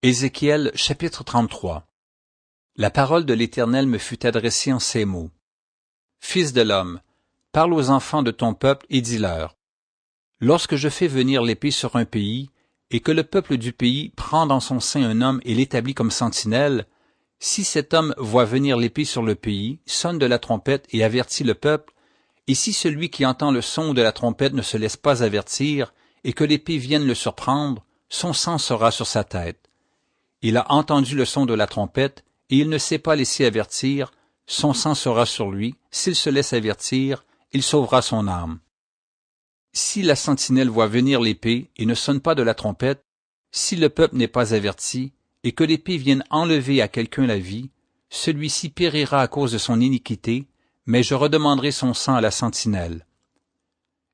Ézéchiel chapitre 33. La parole de l'Éternel me fut adressée en ces mots. Fils de l'homme, parle aux enfants de ton peuple et dis-leur. Lorsque je fais venir l'épée sur un pays, et que le peuple du pays prend dans son sein un homme et l'établit comme sentinelle, si cet homme voit venir l'épée sur le pays, sonne de la trompette et avertit le peuple, et si celui qui entend le son de la trompette ne se laisse pas avertir, et que l'épée vienne le surprendre, son sang sera sur sa tête. Il a entendu le son de la trompette, et il ne s'est pas laissé avertir, son sang sera sur lui, s'il se laisse avertir, il sauvera son âme. Si la sentinelle voit venir l'épée et ne sonne pas de la trompette, si le peuple n'est pas averti, et que l'épée vienne enlever à quelqu'un la vie, celui-ci périra à cause de son iniquité, mais je redemanderai son sang à la sentinelle.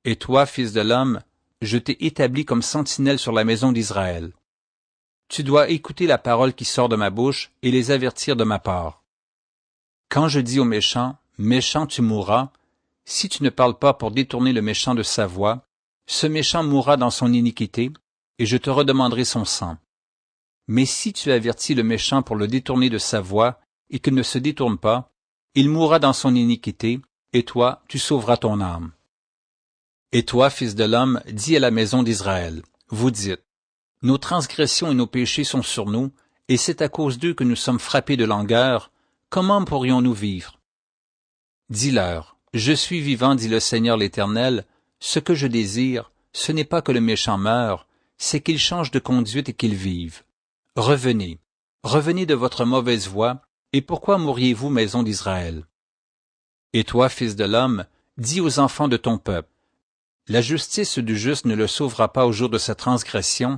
Et toi, fils de l'homme, je t'ai établi comme sentinelle sur la maison d'Israël. Tu dois écouter la parole qui sort de ma bouche et les avertir de ma part. Quand je dis au méchant, « Méchant, tu mourras », si tu ne parles pas pour détourner le méchant de sa voie, ce méchant mourra dans son iniquité, et je te redemanderai son sang. Mais si tu avertis le méchant pour le détourner de sa voie, et qu'il ne se détourne pas, il mourra dans son iniquité, et toi, tu sauveras ton âme. Et toi, fils de l'homme, dis à la maison d'Israël, vous dites, nos transgressions et nos péchés sont sur nous, et c'est à cause d'eux que nous sommes frappés de langueur. Comment pourrions-nous vivre? Dis-leur, je suis vivant, dit le Seigneur l'Éternel, ce que je désire, ce n'est pas que le méchant meure, c'est qu'il change de conduite et qu'il vive. Revenez, revenez de votre mauvaise voie, et pourquoi mourriez-vous, maison d'Israël? Et toi, fils de l'homme, dis aux enfants de ton peuple, la justice du juste ne le sauvera pas au jour de sa transgression,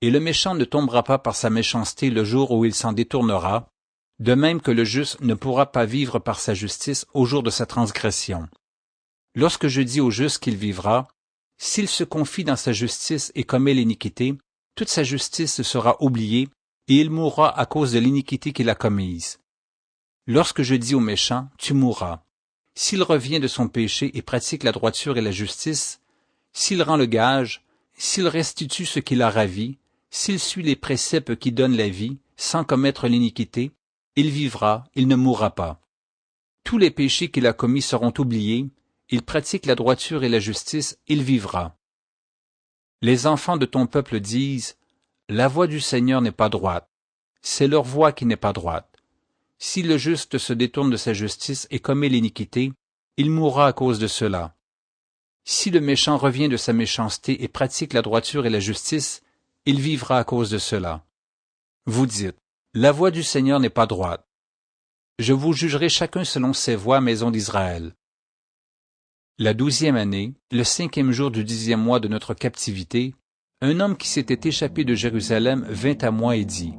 et le méchant ne tombera pas par sa méchanceté le jour où il s'en détournera, de même que le juste ne pourra pas vivre par sa justice au jour de sa transgression. Lorsque je dis au juste qu'il vivra, s'il se confie dans sa justice et commet l'iniquité, toute sa justice sera oubliée, et il mourra à cause de l'iniquité qu'il a commise. Lorsque je dis au méchant, tu mourras, s'il revient de son péché et pratique la droiture et la justice, s'il rend le gage, s'il restitue ce qu'il a ravi, s'il suit les préceptes qui donnent la vie, sans commettre l'iniquité, il vivra, il ne mourra pas. Tous les péchés qu'il a commis seront oubliés, il pratique la droiture et la justice, il vivra. Les enfants de ton peuple disent, la voie du Seigneur n'est pas droite, c'est leur voie qui n'est pas droite. Si le juste se détourne de sa justice et commet l'iniquité, il mourra à cause de cela. Si le méchant revient de sa méchanceté et pratique la droiture et la justice, il vivra à cause de cela. Vous dites, la voie du Seigneur n'est pas droite. Je vous jugerai chacun selon ses voies, maison d'Israël. La 12e année, le 5e jour du 10e mois de notre captivité, un homme qui s'était échappé de Jérusalem vint à moi et dit,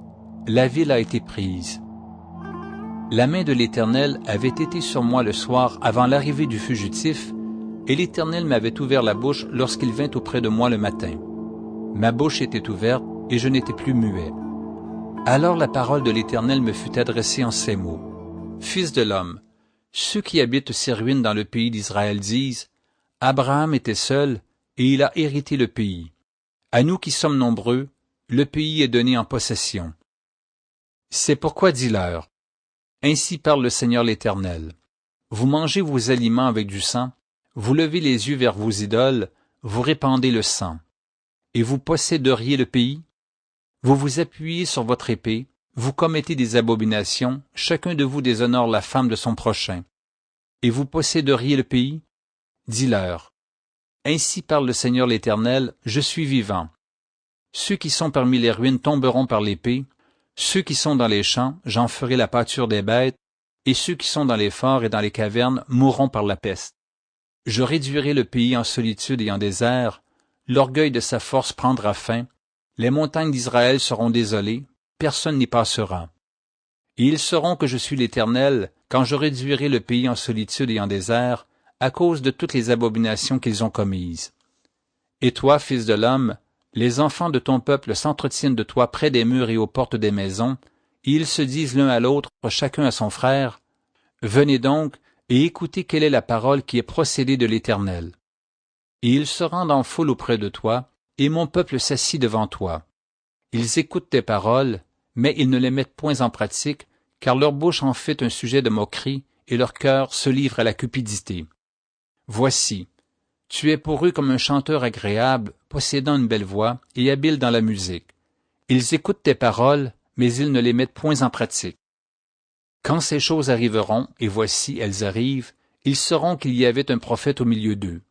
la ville a été prise. La main de l'Éternel avait été sur moi le soir avant l'arrivée du fugitif, et l'Éternel m'avait ouvert la bouche lorsqu'il vint auprès de moi le matin. Ma bouche était ouverte, et je n'étais plus muet. Alors la parole de l'Éternel me fut adressée en ces mots. Fils de l'homme, ceux qui habitent ces ruines dans le pays d'Israël disent, Abraham était seul, et il a hérité le pays. À nous qui sommes nombreux, le pays est donné en possession. C'est pourquoi dis-leur, ainsi parle le Seigneur l'Éternel. Vous mangez vos aliments avec du sang, vous levez les yeux vers vos idoles, vous répandez le sang. Et vous posséderiez le pays? Vous vous appuyez sur votre épée, vous commettez des abominations, chacun de vous déshonore la femme de son prochain. Et vous posséderiez le pays? Dis-leur. Ainsi parle le Seigneur l'Éternel, je suis vivant. Ceux qui sont parmi les ruines tomberont par l'épée, ceux qui sont dans les champs, j'en ferai la pâture des bêtes, et ceux qui sont dans les forts et dans les cavernes mourront par la peste. Je réduirai le pays en solitude et en désert, l'orgueil de sa force prendra fin, les montagnes d'Israël seront désolées, personne n'y passera. Et ils sauront que je suis l'Éternel, quand je réduirai le pays en solitude et en désert, à cause de toutes les abominations qu'ils ont commises. Et toi, fils de l'homme, les enfants de ton peuple s'entretiennent de toi près des murs et aux portes des maisons, et ils se disent l'un à l'autre, chacun à son frère, « Venez donc, et écoutez quelle est la parole qui est procédée de l'Éternel. » Et ils se rendent en foule auprès de toi, et mon peuple s'assit devant toi. Ils écoutent tes paroles, mais ils ne les mettent point en pratique, car leur bouche en fait un sujet de moquerie, et leur cœur se livre à la cupidité. Voici, tu es pour eux comme un chanteur agréable, possédant une belle voix et habile dans la musique. Ils écoutent tes paroles, mais ils ne les mettent point en pratique. Quand ces choses arriveront, et voici, elles arrivent, ils sauront qu'il y avait un prophète au milieu d'eux.